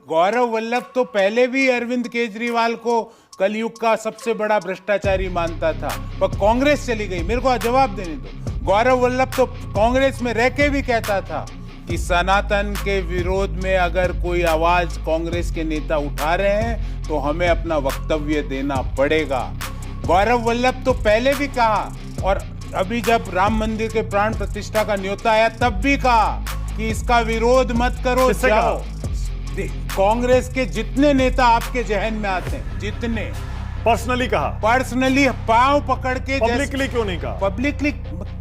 गौरव वल्लभ तो पहले भी अरविंद केजरीवाल को कलयुग का सबसे बड़ा भ्रष्टाचारी मानता था, पर कांग्रेस चली गई। मेरे को जवाब देने दो। गौरव वल्लभ तो कांग्रेस में रह के भी कहता था कि सनातन के विरोध में अगर कोई आवाज कांग्रेस के नेता उठा रहे हैं तो हमें अपना वक्तव्य देना पड़ेगा। गौरव वल्लभ तो पहले भी कहा, और अभी जब राम मंदिर के प्राण प्रतिष्ठा का न्योता आया तब भी कहा कि इसका विरोध मत करो, जाओ। कांग्रेस के जितने नेता आपके जहन में आते हैं, जितने पर्सनली कहा, पर्सनली पांव पकड़ के, पब्लिकली क्यों नहीं कहा? पब्लिकली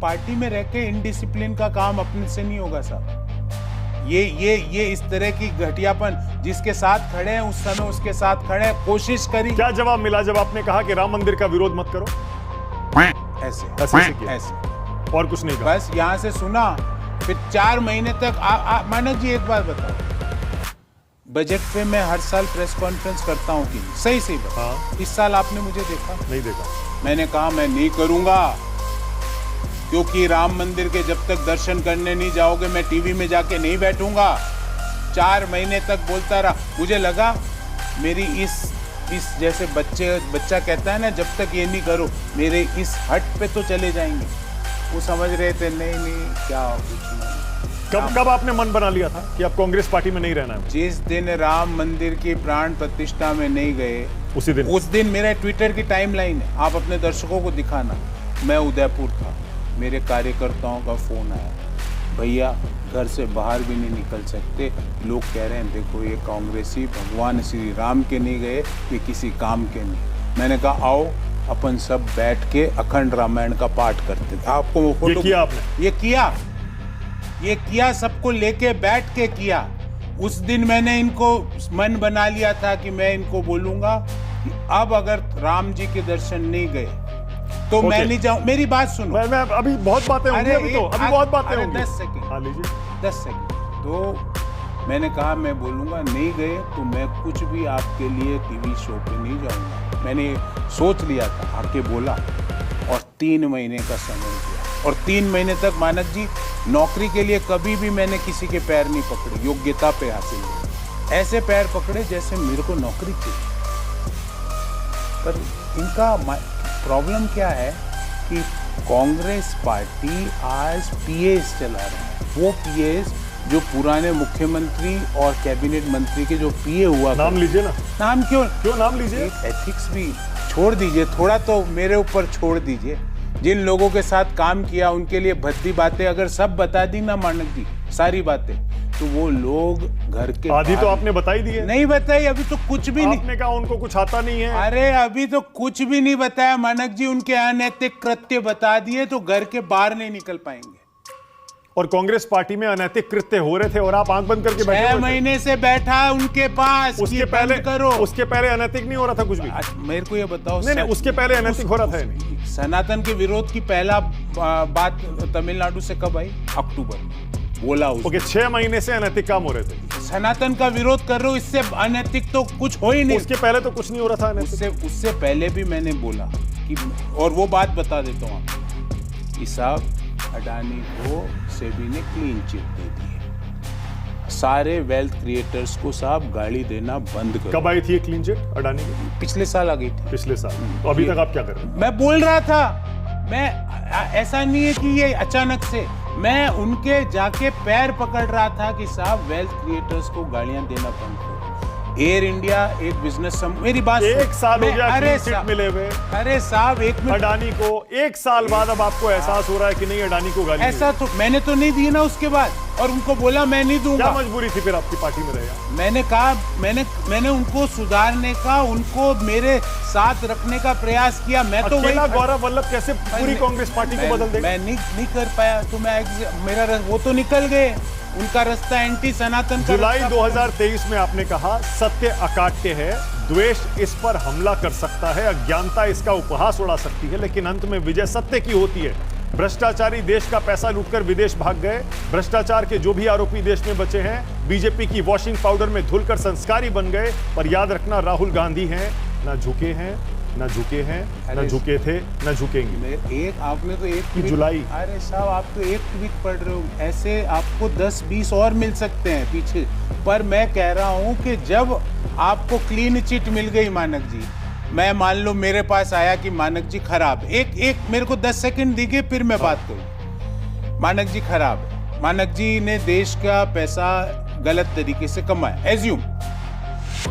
पार्टी में रह के इनडिसिप्लिन का काम अपने से नहीं होगा साहब। ये इस तरह की घटियापन जिसके साथ खड़े हैं उस समय उसके साथ खड़े हैं, कोशिश करी। क्या जवाब मिला जब आपने कहा कि राम मंदिर का विरोध मत करो? ऐसे और कुछ नहीं कहा? बस यहां से सुना, फिर 4 महीने तक मानक जी एक बात बताओ, बजट पे मैं हर साल प्रेस कॉन्फ्रेंस करता हूं कि सही बताओ। इस साल आपने मुझे देखा? नहीं देखा। मैंने कहा मैं नहीं करूंगा, क्योंकि राम मंदिर के जब तक दर्शन करने नहीं जाओगे मैं टीवी में जाके नहीं बैठूंगा। 4 महीने तक बोलता रहा। मुझे लगा मेरी इस जैसे बच्चा कहता है ना, जब तक ये नहीं करो मेरे इस हट पे तो चले जाएंगे। वो समझ रहे थे नहीं क्या कुछ नहीं। कब आपने मन बना लिया था कि आप कांग्रेस पार्टी में नहीं रहना है? जिस दिन राम मंदिर की प्राण प्रतिष्ठा में नहीं गए उस दिन मेरा ट्विटर की टाइमलाइन है, आप अपने दर्शकों को दिखाना। मैं उदयपुर था, मेरे कार्यकर्ताओं का फोन आया, भैया घर से बाहर भी नहीं निकल सकते, लोग कह रहे हैं देखो ये कांग्रेसी भगवान श्री राम के नहीं गए, ये किसी काम के नहीं। मैंने कहा आओ अपन सब बैठ के अखंड रामायण का पाठ करते थे। आपको वो फोटो किया आपने? ये किया सबको लेके बैठ के किया। उस दिन मैंने इनको मन बना लिया था कि मैं इनको बोलूंगा कि अब अगर राम जी के दर्शन नहीं गए तो मैं नहीं जाऊं। मेरी बात सुनो। मैं अभी बहुत बातें होंगी, अभी बहुत बातें होंगी। 10 सेकंड। हाँ लीजिए। 10 सेकंड। तो मैंने कहा मैं बोलूंगा, नहीं गए तो मैं कुछ भी आपके लिए टीवी शो पे नहीं जाऊंगा। मैंने सोच लिया था, आके बोला, और 3 महीने का समय दिया। और 3 महीने तक मानक जी नौकरी के लिए कभी भी मैंने किसी के पैर नहीं पकड़े, योग्यता पे हासिल किया। ऐसे पैर पकड़े जैसे मेरे को नौकरी चाहिए। पर इनका प्रॉब्लम क्या है कि कांग्रेस पार्टी आज पीएस चला रहा है। वो पीएस जो पुराने मुख्यमंत्री और कैबिनेट मंत्री के जो पीए हुआ, नाम लीजिए ना। नाम क्यों नाम लीजिए? एथिक्स भी छोड़ दीजिए, थोड़ा तो मेरे ऊपर छोड़ दीजिए। जिन लोगों के साथ काम किया उनके लिए भद्दी बातें अगर सब बता दी ना मानक जी, सारी बातें, तो वो लोग घर के आधी तो आपने बताई दी है। नहीं बताई, अभी तो कुछ भी नहीं। आपने कहा उनको कुछ आता नहीं है। अरे अभी तो कुछ भी नहीं बताया मानक जी। उनके अनैतिक कृत्य बता दिए तो घर के बाहर नहीं निकल पाएंगे। और कांग्रेस पार्टी में अनैतिक कृत्य हो रहे थे और आप आंख बंद करके बैठे 6 महीने से बैठा उनके पास। उसके पहले अनैतिक नहीं हो रहा था कुछ भी? मेरे को ये बताओ। नहीं, उसके पहले अनैतिक हो रहा था। सनातन के विरोध की पहला बात तमिलनाडु से कब आई? अक्टूबर बोला ओके, 6 महीने से अनैतिक काम हो रहे थे। सनातन का विरोध कर रहे हो, इससे अनैतिक तो कुछ हो ही नहीं। उसके पहले तो कुछ नहीं हो रहा था अनैतिक। उससे पहले भी मैंने बोला कि, और वो बात बता देता हूँ आपको कि साहब अडानी को सेबी ने क्लीन चिट दे दी। सारे वेल्थ क्रिएटर्स को साहब गाड़ी देना बंद करो। कब आई थी क्लीन चिट अडानी की? पिछले साल आ गई थी। पिछले साल। तो अभी तक आप क्या कर रहे हैं? मैं बोल रहा था, मैं ऐसा नहीं है कि ये अचानक से, मैं उनके जाके पैर पकड़ रहा था कि साहब वेल्थ क्रिएटर्स को गाड़ियां देना बंद करो। एयर इंडिया एक बिजनेस मेरी बात 1 साल हो गया क्लीन चिट मिले हुए। अरे साहब 1 मिनट। अडानी को 1 साल बाद अब आपको एहसास हो रहा है कि नहीं अडानी को गाड़ी? ऐसा तो मैंने तो नहीं दी ना उसके बाद, और उनको बोला मैं नहीं दूंगा। क्या मजबूरी थी फिर आपकी पार्टी में रहेगा? मैंने कहा मैंने उनको सुधारने का, उनको मेरे साथ रखने का प्रयास किया। मैं तो अकेला गौरव वल्लभ कैसे पूरी कांग्रेस पार्टी को बदल देगा? मैं नहीं कर पाया, तो मैं मेरा वो तो निकल गए, उनका रास्ता एंटी सनातन का। जुलाई 2023 में आपने कहा सत्य अकाट्य है, द्वेष इस पर हमला कर सकता है, अज्ञानता इसका उपहास उड़ा सकती है, लेकिन अंत में विजय सत्य की होती है। भ्रष्टाचारी देश का पैसा लूटकर विदेश भाग गए। भ्रष्टाचार के जो भी आरोपी देश में बचे हैं बीजेपी की वॉशिंग पाउडर में धुलकर संस्कारी बन गए। पर याद रखना, राहुल गांधी हैं, ना झुके हैं न झुके हैं, न अरे झुके थे, न झुकेंगे। एक आपने तो एक कि tweet- जुलाई। अरे साहब आप तो एक ट्वीट पढ़ रहे हो, ऐसे आपको 10-20 और मिल सकते हैं पीछे। पर मैं कह रहा हूं कि जब आपको क्लीन चिट मिल गई मानक जी, मैं मान लो मेरे पास आया कि मानक जी खराब, एक मेरे को 10 सेकंड दीजिए फिर मैं बात करूं। मानक जी खराब है, मानक जी ने देश का पैसा गलत तरीके से कमाया, एज्यूम,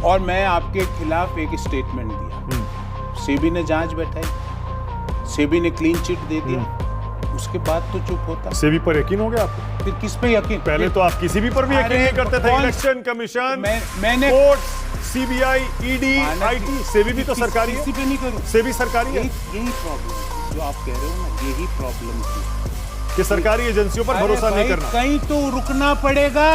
और मैं आपके खिलाफ एक स्टेटमेंट दिया, सेबी ने जांच बैठाई, सेबी ने क्लीन चिट दे दिया, उसके बाद तो चुप होता। सेबी पर यकीन हो गया आपको? फिर किस पे यकीन? पहले तो आप किसी भी पर भी यकीन अरे नहीं करते थे। कौन- इलेक्शन कमीशन, मैंने कोर्ट, सीबीआई, ईडी, मानक आईटी, जी, सेबी भी तो किसी- सरकारी किसी है। पे नहीं करूं। सेबी सरकारी है यही प्रॉब्लम जो आप कह रहे हो ना, यही प्रॉब्लम थी कि सरकारी एजेंसियों पर भरोसा अरे नहीं भाई, करना। कहीं तो रुकना पड़ेगा।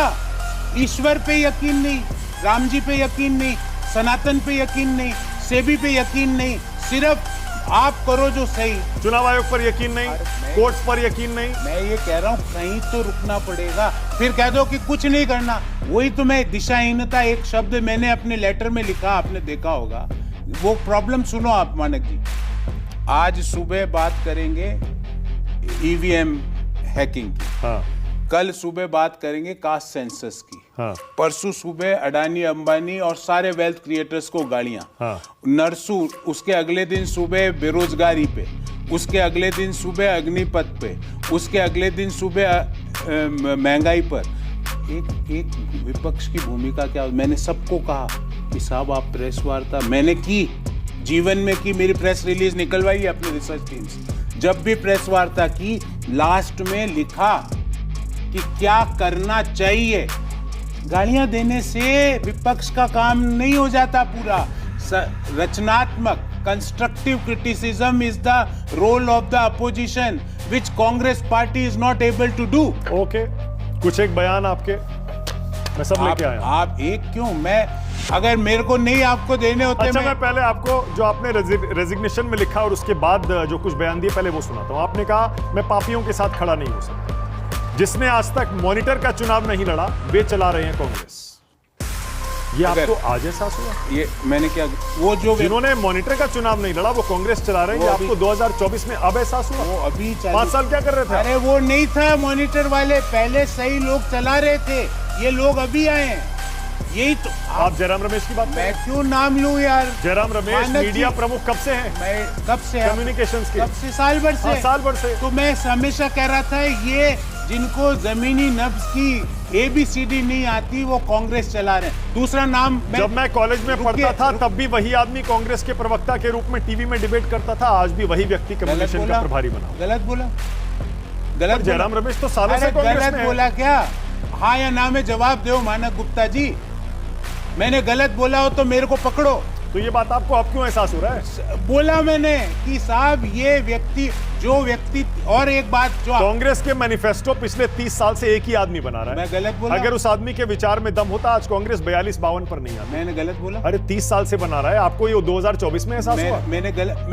ईश्वर पे यकीन नहीं, राम जी पे यकीन नहीं, सनातन पे यकीन नहीं, सेबी पे यकीन नहीं, सिर्फ आप करो जो सही। चुनाव आयोग पर यकीन नहीं, अरे मैं- कोर्ट्स पर यकीन नहीं। मैं ये कह रहा हूँ कहीं तो रुकना पड़ेगा, फिर कह दो कि कुछ नहीं करना। वही तो मैं दिशाहीनता, एक शब्द मैंने अपने लेटर में लिखा, आपने देखा होगा। वो प्रॉब्लम सुनो आप मानक जी, आज सुबह बात करेंगे ईवीएम हैकिंग की, हाँ कल सुबह बात करेंगे कास्ट सेंसस की, हाँ परसों सुबह अडानी अंबानी और सारे वेल्थ क्रिएटर्स को गाड़ियां, हाँ। नरसू, उसके अगले दिन सुबह बेरोजगारी पे, उसके अगले दिन सुबह अग्निपथ पे, उसके अगले दिन सुबह महंगाई पर। एक विपक्ष की भूमिका क्या? मैंने सबको कहा कि साहब आप प्रेस वार्ता, मैंने की, जीवन में की, मेरी प्रेस रिलीज निकलवाई है अपनी रिसर्च टीम से। जब भी प्रेस वार्ता की, लास्ट में लिखा कि क्या करना चाहिए। गालियां देने से विपक्ष का काम नहीं हो जाता पूरा। रचनात्मक, constructive criticism is the role of the opposition which Congress party is not able to do. Okay, कुछ एक बयान आपके, मैं सब लेके आया। आप एक क्यों? मैं अगर मेरे को नहीं आपको देने होते, अच्छा, मैं पहले आपको जो आपने रेजिग्नेशन में लिखा और उसके बाद जो कुछ बयान दिए पहले वो सुनाता हूं। आपने कहा मैं पापियों के साथ खड़ा नहीं हो सकता। जिसने आज तक मॉनिटर का चुनाव नहीं लड़ा, वे चला रहे हैं कांग्रेस। ये आपको आज एहसास हुआ? ये मैंने क्या, वो जो जिन्होंने मॉनिटर का चुनाव नहीं लड़ा वो कांग्रेस चला रहे हैं, ये आपको 2024 में अब एहसास हुआ? वो अभी 5 साल क्या कर रहे थे? अरे वो नहीं था मॉनिटर वाले, पहले सही लोग चला रहे थे, ये लोग अभी आए हैं। यही तो आप जयराम रमेश की बात कर रहे मैं हैं? क्यों नाम लूं यार? जयराम रमेश मानक जी, मीडिया प्रमुख कब से हैं? मैं कब से? कम्युनिकेशंस के? कब से? साल भर से। हाँ, साल भर से। तो मैं हमेशा कह रहा था ये जिनको जमीनी नब्ज की ABCD नहीं आती वो कांग्रेस चला रहे हैं। दूसरा नाम, जब मैं कॉलेज में पढ़ता था तब भी वही आदमी कांग्रेस के प्रवक्ता के रूप में टीवी में डिबेट करता था। आज भी वही व्यक्ति कम्युनिकेशन का प्रभारी बना। गलत बोला, गलत। जयराम रमेश तो सालों से कांग्रेस गलत में है। बोला क्या? हाँ या ना में जवाब दो मानक गुप्ता जी। मैंने गलत बोला हो तो मेरे को पकड़ो। तो ये बात आपको अब क्यों एहसास हो रहा है? बोला मैंने कि साहब ये व्यक्ति, जो व्यक्ति, और एक बात जो कांग्रेस के मैनिफेस्टो पिछले 30 साल से एक ही आदमी बना रहा है। मैं गलत बोला? अगर उस आदमी के विचार में दम होता आज कांग्रेस 42-52 पर नहीं आती। मैंने गलत बोला? अरे 30 साल से बना रहा है, आपको ये 2024 में एहसास हुआ? मैंने गलत,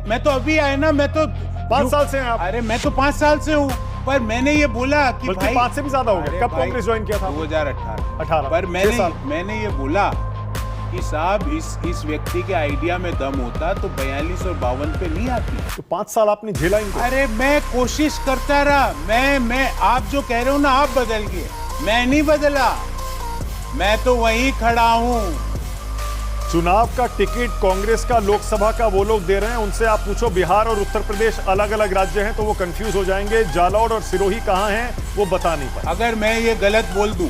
मैं तो अभी आया ना, मैं तो 5 साल से हैं आप। अरे मैं तो 5 साल से हूँ, पर मैंने ये बोला कि बल्कि भाई 5 से भी ज्यादा हो गया। अरे कब भाई, कांग्रेस ज्वाइन किया था? 2018। पर 6 साल। मैंने ये बोला कि साहब इस व्यक्ति के आइडिया में दम होता तो 42 और 52 पे नहीं आती। तो 5 साल आपने झेला इनको। अरे मैं कोशिश करता रहा, मैं आप जो कह रहे हो ना, आप बदल गए, मैं नहीं बदला, मैं तो वहीं खड़ा हूं। चुनाव का टिकट कांग्रेस का लोकसभा का वो लोग दे रहे हैं, उनसे आप पूछो बिहार और उत्तर प्रदेश अलग अलग राज्य हैं तो वो कंफ्यूज हो जाएंगे। जालौर और सिरोही कहां हैं वो बता नहीं पाए। अगर मैं ये गलत बोल दूं,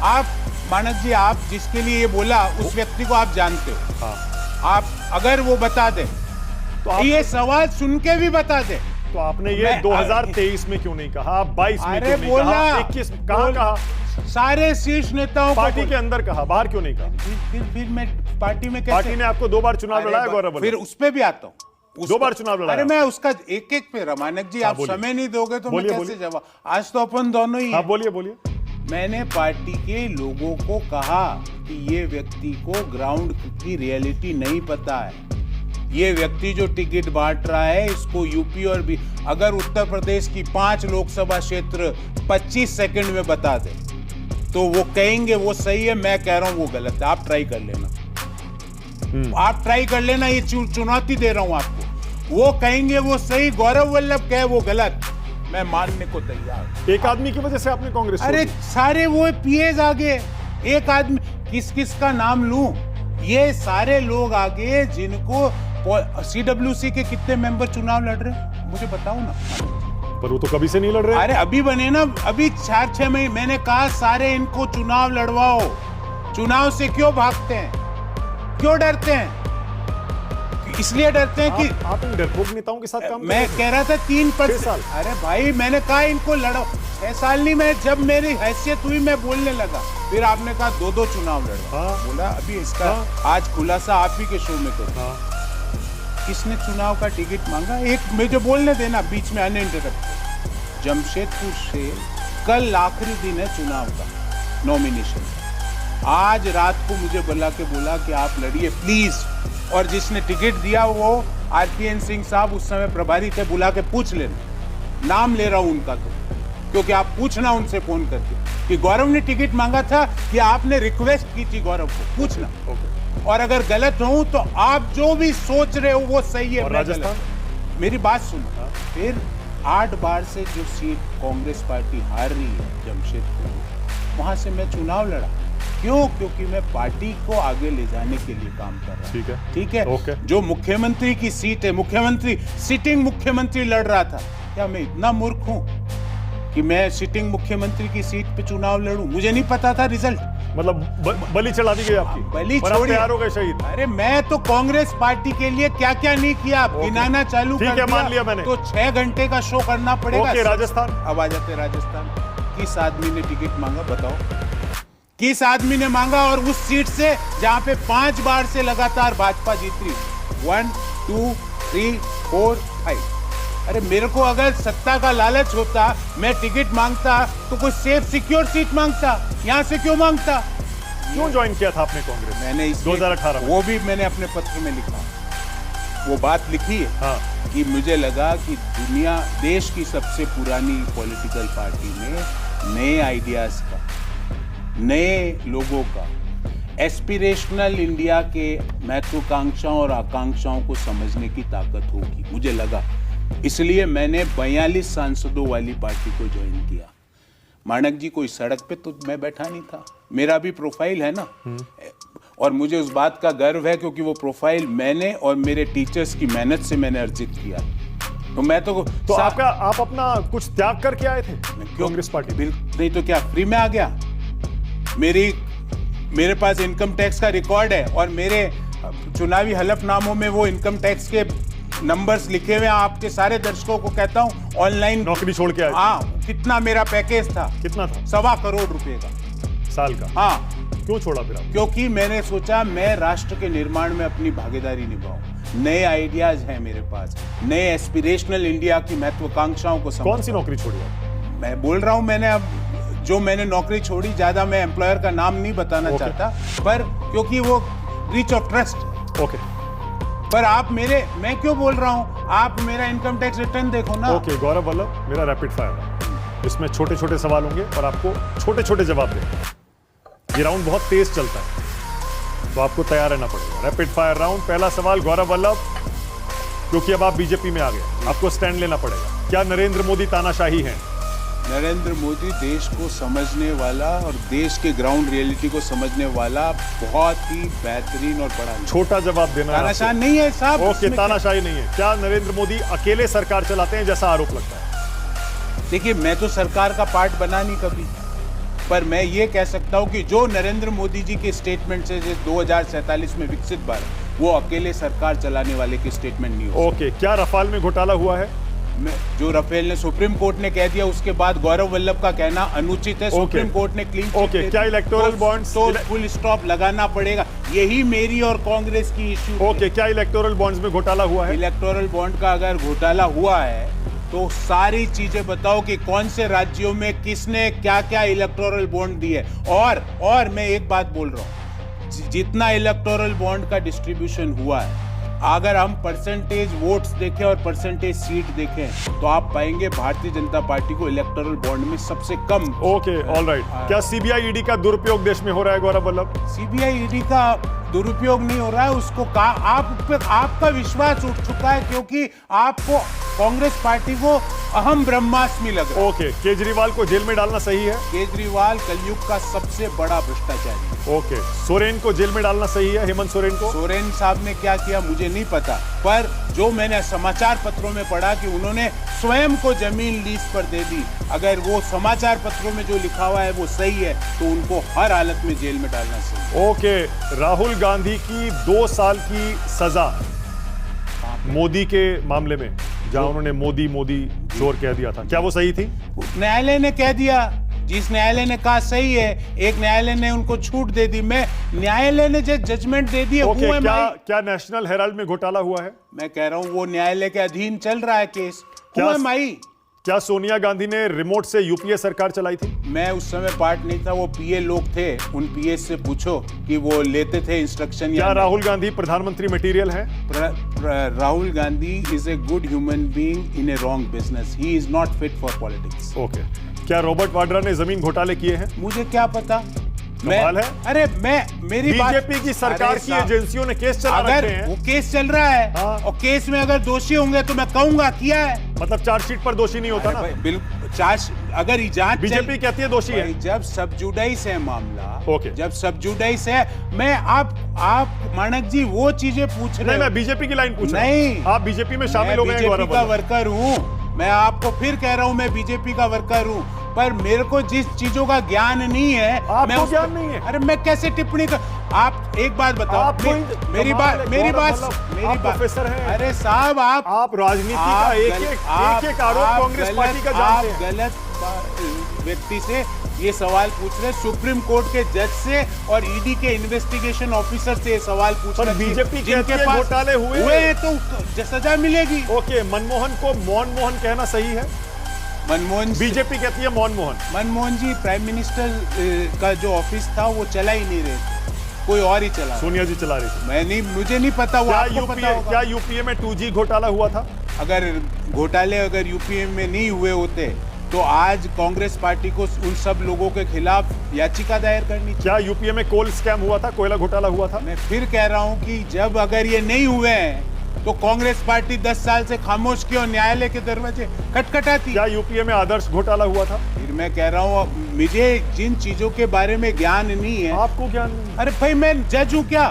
आप मानक जी, आप जिसके लिए ये बोला उस व्यक्ति को आप जानते हो। हाँ। आप अगर वो बता दे तो आप, ये सवाल सुन के भी बता दे तो आपने ये मैं- 2023 में क्यों नहीं कहा? 22 में अरे क्यों नहीं बोला, कहा? 21 कहां कहा? सारे शीर्ष नेताओं को पार्टी बोला। के अंदर कहा, बाहर क्यों नहीं कहा? फिर मैं पार्टी में कैसे? पार्टी ने आपको 2 बार चुनाव अरे लड़ाया गौरव? फिर उस पे भी आता हूँ। 2 बार चुनाव लड़ाया? अरे मैं उसका एक एक पे रमानक जी, आप बोलिए। समय नहीं दोगे तो मैं बोलिए, कैसे बोलिए। जवाब? आज तो अपन दोनों ही हाँ हैं। बोलिए बोलिए। मैंने पार्टी के लोगों को कहा कि ये व्यक्ति को ग्राउंड की रियलिटी नहीं पता है। ये व्यक्ति जो टिकट बांट रहा है इसको यूपी और भी, अगर उत्तर प्रदेश की 5 लोकसभा क्षेत्र 25 सेकंड में बता दे तो वो कहेंगे वो सही है, मैं कह रहा हूं वो गलत है। आप ट्राई कर लेना। आप ट्राई कर लेना, ये चुनौती दे रहा हूं आपको। वो कहेंगे वो सही, गौरव वल्लभ कहे वो गलत, मैं मानने को तैयार। एक आदमी की वजह से आपने कांग्रेस छोड़ अरे दी। सारे वो पीएस आगे, एक आदमी किस किस का नाम लूं? ये सारे लोग आगे जिनको सीडब्ल्यूसी के कितने मेंबर चुनाव लड़ रहे हैं मुझे बताओ ना। पर वो तो कभी से नहीं लड़ रहे। अरे अभी बने ना, अभी 4-6 महीने। मैंने कहा सारे इनको चुनाव लड़वाओ। चुनाव से क्यों भागते हैं, क्यों डरते हैं? इसलिए डरते हैं कि आप इन डरपोक नेताओं के साथ काम कर मैं रहे थे। कह रहा था 3%। 6 साल। अरे भाई मैंने कहा इनको लड़ो। 6 साल नहीं, मैं जब मेरी हैसियत हुई मैं बोलने लगा, फिर आपने कहा 2-2 चुनाव लड़ो। हाँ। बोला अभी इसका आज खुलासा आप ही के शो में करो। हाँ। किसने चुनाव का टिकट मांगा? एक मुझे बोलने देना बीच में अनइंटरप्टेड। जमशेदपुर से कल आखिरी दिन है चुनाव का, नॉमिनेशन। आज रात को मुझे बुला के बोला कि आप लड़िए प्लीज, और जिसने टिकट दिया वो आरपीएन सिंह साहब उस समय प्रभारी थे, बुला के पूछ लेना, नाम ले रहा हूं उनका, तो क्योंकि आप पूछना उनसे फोन करके कि गौरव ने टिकट मांगा था कि आपने रिक्वेस्ट की थी गौरव को, पूछना। और अगर गलत हूं तो आप जो भी सोच रहे हो वो सही है। और मैं राजस्थान? गलत। मेरी बात सुनो। फिर 8 बार से जो सीट कांग्रेस पार्टी हार रही है जमशेदपुर, वहां से मैं चुनाव लड़ा। क्यों? क्योंकि मैं पार्टी को आगे ले जाने के लिए काम कर रहा हूं। ठीक है। ओके। जो मुख्यमंत्री की सीट है, मुख्यमंत्री सिटिंग मुख्यमंत्री लड़ रहा था, क्या मैं इतना मूर्ख हूं कि मैं सिटिंग मुख्यमंत्री की सीट पे चुनाव लड़ूं? मुझे नहीं पता था रिजल्ट। मतलब बलि चढ़ा दी गई आपकी। बलि पर आप छोड़िए। तैयार हो गए शहीद। अरे मैं तो कांग्रेस पार्टी के लिए क्या क्या नहीं किया, गिनाना चालू ठीक कर है, दिया, मान लिया मैंने। तो 6 घंटे का शो करना पड़ेगा। ओके, राजस्थान? अब आ जाते राजस्थान। किस आदमी ने टिकट मांगा बताओ? किस आदमी ने मांगा? और उस सीट से जहां पे 5 बार से लगातार भाजपा जीत रही, 1 2 3 4 5। अरे मेरे को अगर सत्ता का लालच होता, मैं टिकट मांगता तो कोई सेफ सिक्योर सीट मांगता, यहां से क्यों मांगता? क्यों ज्वाइन किया था आपने कांग्रेस? मैंने 2018 में। वो भी मैंने अपने पत्र में लिखा, वो बात लिखी है। हाँ। कि मुझे लगा कि दुनिया, देश की सबसे पुरानी पॉलिटिकल पार्टी में नए आइडियाज का, नए लोगों का, एस्पिरेशनल इंडिया के महत्वाकांक्षाओं और आकांक्षाओं को समझने की ताकत होगी, मुझे लगा। इसलिए मैंने 42 सांसदों वाली पार्टी को ज्वाइन किया। माणक जी कोई सड़क पे तो मैं बैठा नहीं था, मेरा भी प्रोफाइल है ना, और मुझे उस बात का गर्व है क्योंकि वो प्रोफाइल मैंने और मेरे टीचर्स की मेहनत से मैंने अर्जित किया। तो मैं तो आप अपना कुछ त्याग करके आए थे कांग्रेस पार्टी? बिल्कुल नहीं तो क्या फ्री में आ गया? मेरे पास इनकम टैक्स का रिकॉर्ड है और मेरे चुनावी हलफनामों में वो इनकम टैक्स के नंबर्स लिखे हुए हैं। आपके सारे दर्शकों को कहता हूं ऑनलाइन। नौकरी छोड़ के आए? हाँ। कितना मेरा पैकेज था? कितना था? 1.25 करोड़ रुपए का साल का। हाँ। क्यों छोड़ा फिर आप? क्योंकि मैंने सोचा मैं राष्ट्र के निर्माण में अपनी भागीदारी निभाऊं। नए आइडियाज हैं मेरे पास, नए एस्पिरेशनल इंडिया की महत्वाकांक्षाओं को समझ। कौन सी नौकरी छोड़ी आप? मैं बोल रहा हूं, मैंने अब जो मैंने नौकरी छोड़ी, ज्यादा मैं एम्प्लॉयर का नाम नहीं बताना चाहता, पर क्योंकि वो ब्रीच ऑफ ट्रस्ट। ओके। पर आप मैं क्यों बोल रहा हूं, आप मेरा इनकम टैक्स रिटर्न देखो ना। ओके गौरव वल्लभ, मेरा रैपिड फायर है, इसमें छोटे छोटे सवाल होंगे और आपको छोटे छोटे जवाब देंगे। ये राउंड बहुत तेज चलता है तो आपको तैयार रहना पड़ेगा। रैपिड फायर राउंड, पहला सवाल गौरव वल्लभ, क्योंकि अब आप बीजेपी में आ गए, आपको स्टैंड लेना पड़ेगा। क्या नरेंद्र मोदी तानाशाही हैं? नरेंद्र मोदी देश को समझने वाला और देश के ग्राउंड रियलिटी को समझने वाला बहुत ही बेहतरीन और बड़ा। छोटा जवाब देना है। तानाशाह नहीं है साहब। ओके, तानाशाही नहीं है। क्या नरेंद्र मोदी अकेले सरकार चलाते हैं जैसा आरोप लगता है? देखिए, मैं तो सरकार का पार्ट बना नहीं कभी, पर मैं ये कह सकता हूं कि जो नरेंद्र मोदी जी के स्टेटमेंट से 2047 में विकसित भारत, वो अकेले सरकार चलाने वाले के स्टेटमेंट नहीं हो। ओके, क्या रफाल में घोटाला हुआ है? जो राफेल ने सुप्रीम कोर्ट ने कह दिया, उसके बाद गौरव वल्लभ का कहना अनुचित है। सुप्रीम कोर्ट ने क्लीन चिट दे दी। क्या इलेक्टोरल बॉन्ड्स तो फुल स्टॉप लगाना पड़ेगा, यही मेरी और कांग्रेस की इश्यू। ओके, क्या इलेक्टोरल बॉन्ड्स में घोटाला हुआ है? इलेक्टोरल बॉन्ड का अगर घोटाला हुआ है तो सारी चीजें बताओ कि कौन से राज्यों में किसने क्या क्या इलेक्टोरल बॉन्ड दिए। और मैं एक बात बोल रहा हूं, जितना इलेक्टोरल बॉन्ड का डिस्ट्रीब्यूशन हुआ है, अगर हम परसेंटेज वोट्स देखें और परसेंटेज सीट देखें तो आप पाएंगे भारतीय जनता पार्टी को इलेक्टोरल बॉन्ड में सबसे कम। Okay, alright. क्या सीबीआई ईडी का दुरुपयोग देश में हो रहा है गौरव वल्लभ? सीबीआई ईडी का दुरुपयोग नहीं हो रहा है, उसको आप पे आपका विश्वास उठ चुका है, क्योंकि आपको कांग्रेस पार्टी को अहम ब्रह्मास्मि लग रहा है। ओके, केजरीवाल को जेल में डालना सही है? केजरीवाल कलयुग का सबसे बड़ा भ्रष्टाचारी है। ओके, सोरेन को जेल में डालना सही है? हेमंत सोरेन को? सोरेन साहब ने क्या किया मुझे नहीं पता, पर जो मैंने समाचार पत्रों में पढ़ा कि उन्होंने स्वयं को जमीन लीज पर दे दी, अगर वो समाचार पत्रों में जो लिखा हुआ है वो सही है तो उनको हर हालत में जेल में डालना चाहिए। ओके, राहुल गांधी की 2 साल की सजा मोदी के मामले में, जहां उन्होंने मोदी मोदी चोर कह दिया था, क्या वो सही थी? न्यायालय ने कह दिया, जिस न्यायालय ने कहा सही है, एक न्यायालय ने उनको छूट दे दी। मैं न्यायालय ने जो जजमेंट दे दी, ओके, क्या नेशनल हेराल्ड में घोटाला हुआ है? मैं कह रहा हूं वो न्यायालय के अधीन चल रहा है केस। क्या सोनिया गांधी ने रिमोट से यूपीए सरकार चलाई थी? मैं उस समय पार्ट नहीं था, वो पीए लोग थे, उन पीए से पूछो कि वो लेते थे इंस्ट्रक्शन। क्या राहुल गांधी प्रधानमंत्री मटेरियल है? Rahul Gandhi is a good human being in A wrong business, he is not fit for politics. Okay, क्या रॉबर्ट वाड्रा ने जमीन घोटाले किए हैं? मुझे क्या पता, कमाल है। अरे मेरी बीजेपी की सरकार की एजेंसियों ने केस चला रखे हैं। वो केस चल रहा है, हाँ। और केस में अगर दोषी होंगे तो मैं कहूंगा किया है। मतलब चार्जशीट पर दोषी नहीं होता ना? बिल्कुल, चार्ज अगर जांच बीजेपी कहती है दोषी है। जब सब जुडाइस है मामला, ओके, जब सब जुडाइस है, मैं आप मानक जी वो चीजें पूछ रहे हैं। मैं बीजेपी की लाइन पूछ रहा हूं। नहीं, आप बीजेपी में शामिल हो गए हैं। बीजेपी का वर्कर हूँ मैं, आपको फिर कह रहा हूँ मैं बीजेपी का वर्कर हूँ, पर मेरे को जिस चीजों का ज्ञान नहीं है, आपको ज्ञान नहीं है। अरे मैं कैसे टिप्पणी कर, आप एक बात बताओ, मेरी बात प्रोफेसर हैं। अरे साहब, आप राजनीति का एक आरोप कांग्रेस पार्टी का जानते हैं। गलत व्यक्ति से ये सवाल पूछ रहे, सुप्रीम कोर्ट के जज से और ईडी के इन्वेस्टिगेशन ऑफिसर से ये सवाल पूछ रहे। बीजेपी जिनके घोटाले हुए तो सजा मिलेगी। ओके, मनमोहन को मनमोहन कहना सही है? मनमोहन, बीजेपी कहती है मनमोहन जी प्राइम मिनिस्टर का जो ऑफिस था वो चला ही नहीं रहे, कोई और ही चला। सोनिया जी चला रही थी। मुझे नहीं पता, वो आपको पता होगा। क्या यूपीए में 2G घोटाला हुआ था? अगर यूपीए में नहीं हुए होते तो आज कांग्रेस पार्टी को उन सब लोगों के खिलाफ याचिका दायर करनी चाहिए। क्या यूपीए में कोल स्कैम हुआ था, कोयला घोटाला हुआ था? मैं फिर कह रहा हूं कि जब अगर ये नहीं हुए हैं तो कांग्रेस पार्टी 10 साल से खामोश क्यों न्यायालय के दरवाजे खटखटाती? क्या यूपीए में आदर्श घोटाला हुआ था? फिर मैं कह रहा हूं, मुझे जिन चीजों के बारे में ज्ञान नहीं है। आपको ज्ञान नहीं? अरे भाई, मैं जज हूं क्या?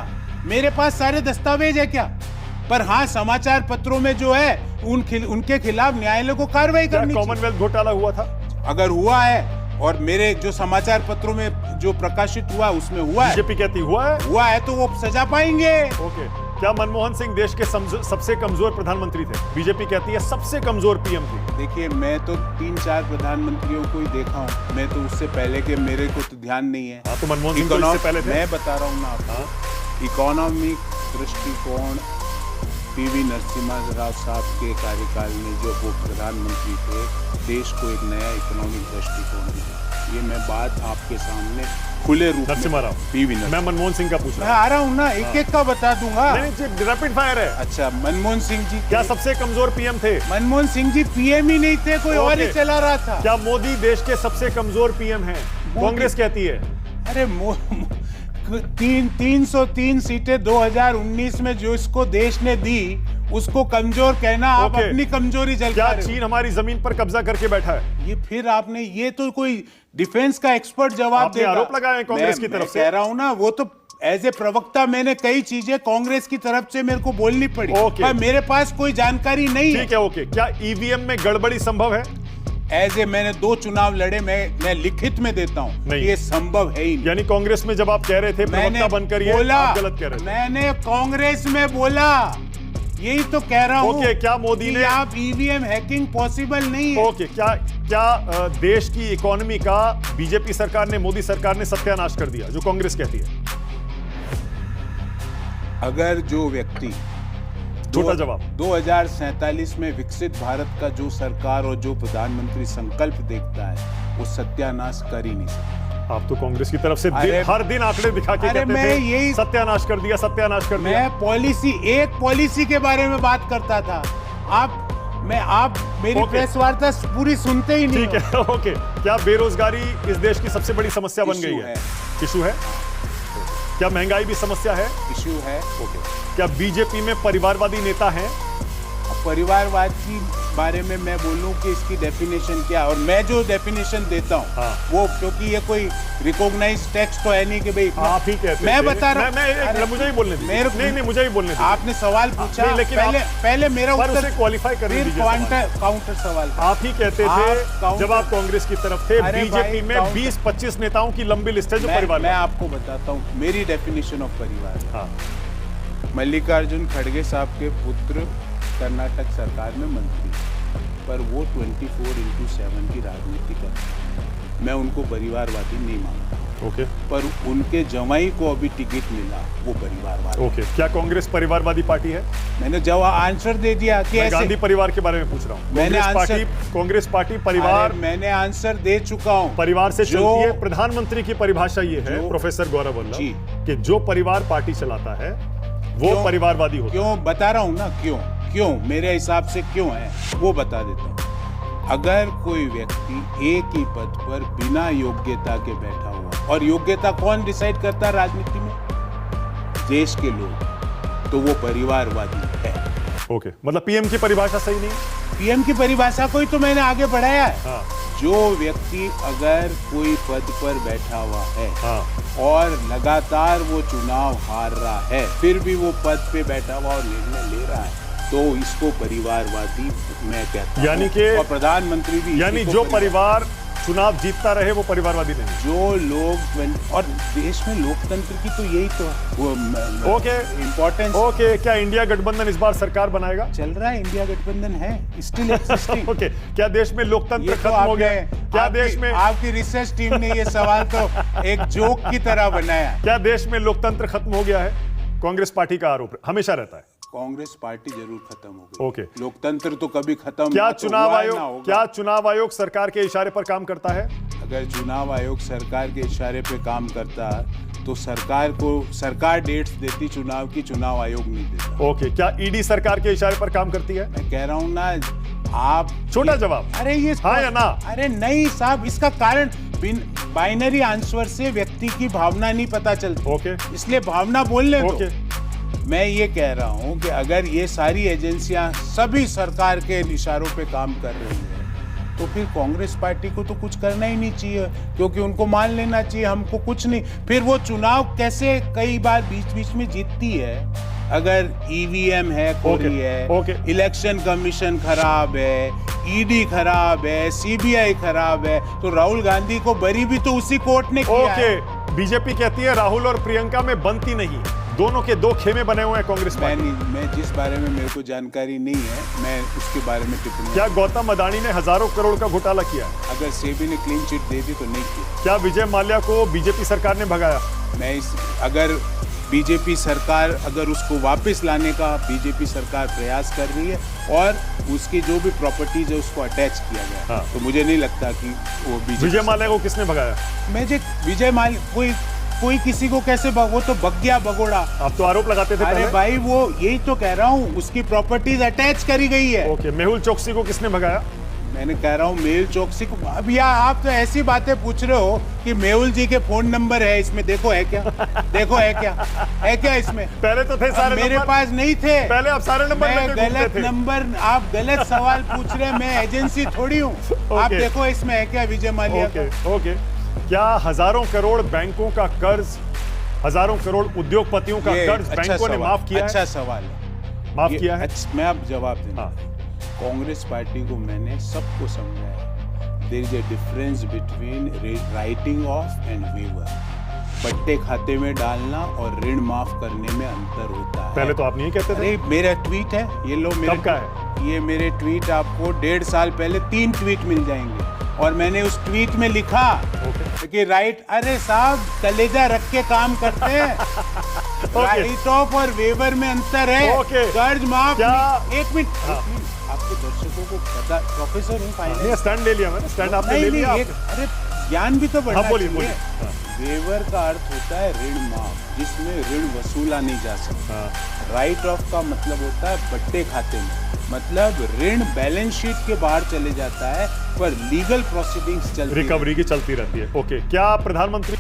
मेरे पास सारे दस्तावेज है क्या? पर हाँ, समाचार पत्रों में जो है उनके खिलाफ न्यायालय को कार्रवाई करनी चाहिए। कॉमनवेल्थ घोटाला हुआ था? अगर हुआ है और मेरे जो समाचार पत्रों में जो प्रकाशित हुआ उसमें हुआ है, बीजेपी कहती हुआ है तो वो सजा पाएंगे। ओके, क्या मनमोहन सिंह देश के सबसे कमजोर प्रधानमंत्री थे? बीजेपी कहती है सबसे कमजोर पीएम थे। देखिए, मैं तो 3-4 प्रधानमंत्रियों को ही देखा हूँ, मैं तो उससे पहले के मेरे को तो ध्यान नहीं है। तो मनमोहन सिंह तो इससे पहले थे। मैं बता रहा हूँ ना आपको, इकोनॉमिक दृष्टिकोण पीवी नरसिम्हा राव साहब के कार्यकाल में जो वो प्रधानमंत्री थे, देश को एक नया इकोनॉमिक दृष्टिकोण दिया। ये मैं बात आपके सामने खुले रूप में नरसिम्हा राव, पीवी मैं मनमोहन सिंह का पूछ रहा हूं। आ रहा हूँ ना, एक का बता दूंगा। नहीं, रैपिड फायर है। अच्छा, मनमोहन सिंह जी क्या सबसे कमजोर पीएम थे? मनमोहन सिंह जी पीएम ही नहीं थे, कोई और ही चला रहा था। क्या मोदी देश के सबसे कमजोर पीएम हैं? कांग्रेस कहती है। अरे 303 सीटें 2019 में जो इसको देश ने दी, उसको कमजोर कहना आप अपनी कमजोरी जल। क्या चीन हमारी जमीन पर कब्जा करके बैठा है? ये फिर आपने, ये तो कोई डिफेंस का एक्सपर्ट जवाब देगा। आरोप लगाए हैं कांग्रेस की तरफ से। कह रहा हूं ना, वो तो एज ए प्रवक्ता मैंने कई चीजें कांग्रेस की तरफ से मेरे को बोलनी पड़ी, पर मेरे पास कोई जानकारी नहीं है। ठीक है, ओके। क्या ईवीएम में गड़बड़ी संभव है? मैंने 2 चुनाव लड़े, मैं लिखित में देता हूं, ये संभव है ही नहीं। यानी कांग्रेस में जब आप कह रहे थे प्रवक्ता बनकर, ये आप गलत कह रहे थे। मैंने कांग्रेस में बोला, यही तो कह रहा हूं। ओके, क्या मोदी ने, आप ईवीएम हैकिंग पॉसिबल नहीं है। ओके, क्या देश की इकोनॉमी का बीजेपी सरकार ने, मोदी सरकार ने सत्यानाश कर दिया, जो कांग्रेस कहती है? अगर जो व्यक्ति छोटा जवाब 2047 में विकसित भारत का जो सरकार और जो प्रधानमंत्री संकल्प देखता है, वो सत्यानाश कर ही नहीं सकता। आप तो कांग्रेस की तरफ से हर दिन आंकड़े दिखा के कहते थे यही सत्यानाश कर दिया, सत्यानाश कर दिया। मैं एक पॉलिसी के बारे में बात करता था। आप मेरी प्रेस वार्ता पूरी सुनते ही नहीं। ठीक है, ओके। क्या बेरोजगारी इस देश की सबसे बड़ी समस्या बन गई है? इशू है। क्या महंगाई भी समस्या है? इश्यू है। ओके। क्या बीजेपी में परिवारवादी नेता हैं? परिवारवाद की बारे में मैं बोलूं कि इसकी डेफिनेशन क्या है, और मैं जो डेफिनेशन देता हूं वो, क्योंकि ये कोई रिकॉग्नाइज्ड टेक्स्ट तो है नहीं कि भाई आप ही कहते मैं बता रहा हूं। मुझे ही बोलने दीजिए। नहीं, मुझे ही बोलने दीजिए। आपने सवाल पूछा, लेकिन पहले मेरा उत्तर क्वालिफाई करने दीजिए। काउंटर सवाल आप ही कहते थे जब आप कांग्रेस की तरफ थे, बीजेपी में 20-25 नेताओं की लंबी लिस्ट है जो परिवार। मैं आपको बताता हूँ मेरी डेफिनेशन ऑफ परिवार। मल्लिकार्जुन खड़गे साहब के पुत्र कर्नाटक सरकार में मंत्री, पर वो 24/7 की राजनीति करते हैं। मैं उनको परिवारवादी नहीं मानता। ओके। पर उनके जमाई को अभी टिकट मिला, वो परिवारवादी। ओके। क्या कांग्रेस परिवारवादी पार्टी है? मैंने जवाब आंसर दे दिया कि मैं गांधी परिवार के बारे में पूछ रहा हूँ। कांग्रेस पार्टी परिवार, मैंने आंसर दे चुका हूँ। परिवार से चलती है। प्रधानमंत्री की परिभाषा ये है प्रोफेसर गौरव वल्लभ कि जो परिवार पार्टी चलाता है वो परिवारवादी होता है। क्यों बता रहा हूँ ना, क्यों मेरे हिसाब से क्यों है वो बता देता हूँ। अगर कोई व्यक्ति एक ही पद पर बिना योग्यता के बैठा हुआ, और योग्यता कौन डिसाइड करता है राजनीति में? देश के लोग, तो वो परिवारवादी है। ओके। मतलब पीएम की परिभाषा सही नहीं? पीएम की परिभाषा को ही तो मैंने आगे बढ़ाया है। जो व्यक्ति अगर कोई पद पर बैठा हुआ है और लगातार वो चुनाव हार रहा है, फिर भी वो पद पे बैठा हुआ और निर्णय ले रहा है, तो इसको परिवारवादी मैं कहता हूं। यानी कि और प्रधानमंत्री भी, यानी जो परिवार चुनाव जीतता रहे वो परिवारवादी नहीं। जो लोग, और देश में लोकतंत्र की तो यही तो वो इम्पोर्टेंस। ओके। क्या इंडिया गठबंधन इस बार सरकार बनाएगा? चल रहा है, इंडिया गठबंधन है, स्टिल एक्सिस्टिंग। ओके। क्या देश में लोकतंत्र खत्म हो गया है? क्या देश में, आपकी रिसर्च टीम ने ये सवाल तो एक जोक की तरह बनाया। क्या देश में लोकतंत्र खत्म हो गया है? कांग्रेस पार्टी का आरोप हमेशा रहता है। कांग्रेस पार्टी जरूर खत्म हो गई। ओके। लोकतंत्र तो कभी खत्म क्या चुनाव आयोग सरकार के इशारे पर काम करता है? अगर चुनाव आयोग सरकार के इशारे पे काम करता तो सरकार डेट्स देती चुनाव की, चुनाव आयोग नहीं देता। ओके। क्या ईडी सरकार के इशारे पर काम करती है? मैं कह रहा हूं ना, आप छोटा जवाब। अरे ये हाँ या ना? अरे नहीं साहब, इसका कारण बाइनरी आंसर से व्यक्ति की भावना नहीं पता चलती। ओके। इसलिए भावना बोलने दो। ओके। मैं ये कह रहा हूं कि अगर ये सारी एजेंसियां सभी सरकार के इशारों पे काम कर रही हैं, तो फिर कांग्रेस पार्टी को तो कुछ करना ही नहीं चाहिए, क्योंकि उनको मान लेना चाहिए हमको कुछ नहीं। फिर वो चुनाव कैसे कई बार बीच में जीतती है? अगर ईवीएम है, खोरी है, इलेक्शन कमीशन खराब है, ईडी खराब है, सीबीआई खराब है, तो राहुल गांधी को बरी भी तो उसी कोर्ट ने किया है। बीजेपी कहती है राहुल और प्रियंका में बनती नहीं, दोनों के दो खेमे बने हुए हैं कांग्रेस पार्टी। मैं जिस बारे में मेरे को जानकारी नहीं है, मैं उसके बारे में टिप्पणी। क्या गौतम अडानी ने हजारों करोड़ का घोटाला किया? अगर सेबी ने क्लीन चिट दे दी तो नहीं किया। क्या विजय माल्या को बीजेपी सरकार ने भगाया? अगर बीजेपी सरकार अगर उसको वापस लाने का बीजेपी सरकार प्रयास कर रही है और उसकी जो भी प्रॉपर्टीज है उसको अटैच किया गया, तो मुझे नहीं लगता कि वो विजय माल्या को किसने भगाया? विजय माल्या कोई किसी को कैसे वो तो बग गया भगोड़ा। आप तो आरोप लगाते थे। अरे भाई, वो यही तो कह रहा हूँ, उसकी प्रॉपर्टीज अटैच करी गई है। ओके। मेहुल चोकसी को किसने भगाया? मैंने कह रहा हूँ मेहुल चोकसी को। अब यार आप तो ऐसी बातें पूछ रहे हो कि मेहुल जी के फोन नंबर है इसमें, देखो है क्या? देखो है क्या इसमें? पहले तो थे सारे, मेरे पास नहीं थे। पहले आप सारे नंबर गलत नंबर, आप गलत सवाल पूछ रहे हैं। मैं एजेंसी थोड़ी हूँ। आप देखो इसमें है क्या विजय माल्या का? ओके। क्या हजारों करोड़ बैंकों का कर्ज, हजारों करोड़ उद्योगपतियों का कर्ज बैंकों ने माफ किया? अच्छा सवाल, माफ किया है। मैं अब जवाब दूंगा। कांग्रेस पार्टी को मैंने सबको समझाया, there is a difference between writing off and waiver. पट्टे खाते में डालना और ऋण माफ करने में अंतर होता है। पहले तो आप नहीं कहते थे। मेरा ट्वीट है, ये लो मेरे का है। ये मेरे ट्वीट आपको 1.5 साल पहले 3 ट्वीट मिल जाएंगे, और मैंने उस ट्वीट में लिखा कि राइट, अरे साहब कलेजा रख के काम करते हैं। राइट ऑफ और वेवर में अंतर है। कर्ज माफ। एक मिनट, आपके दर्शकों को पता, प्रोफेसर हूँ फाइनेंस। स्टैंड ले लिया मैंने, स्टैंड आपने ले लिया। अरे ज्ञान भी तो बढ़ना चाहिए। हाँ। वेवर का अर्थ होता है ऋण माफ, जिसमें ऋण वसूला नहीं जा सकता। राइट ऑफ का मतलब होता है बट्टे खाते में, मतलब ऋण बैलेंस शीट के बाहर चले जाता है पर लीगल प्रोसीडिंग्स चलती, रिकवरी की चलती रहती है। ओके। क्या प्रधानमंत्री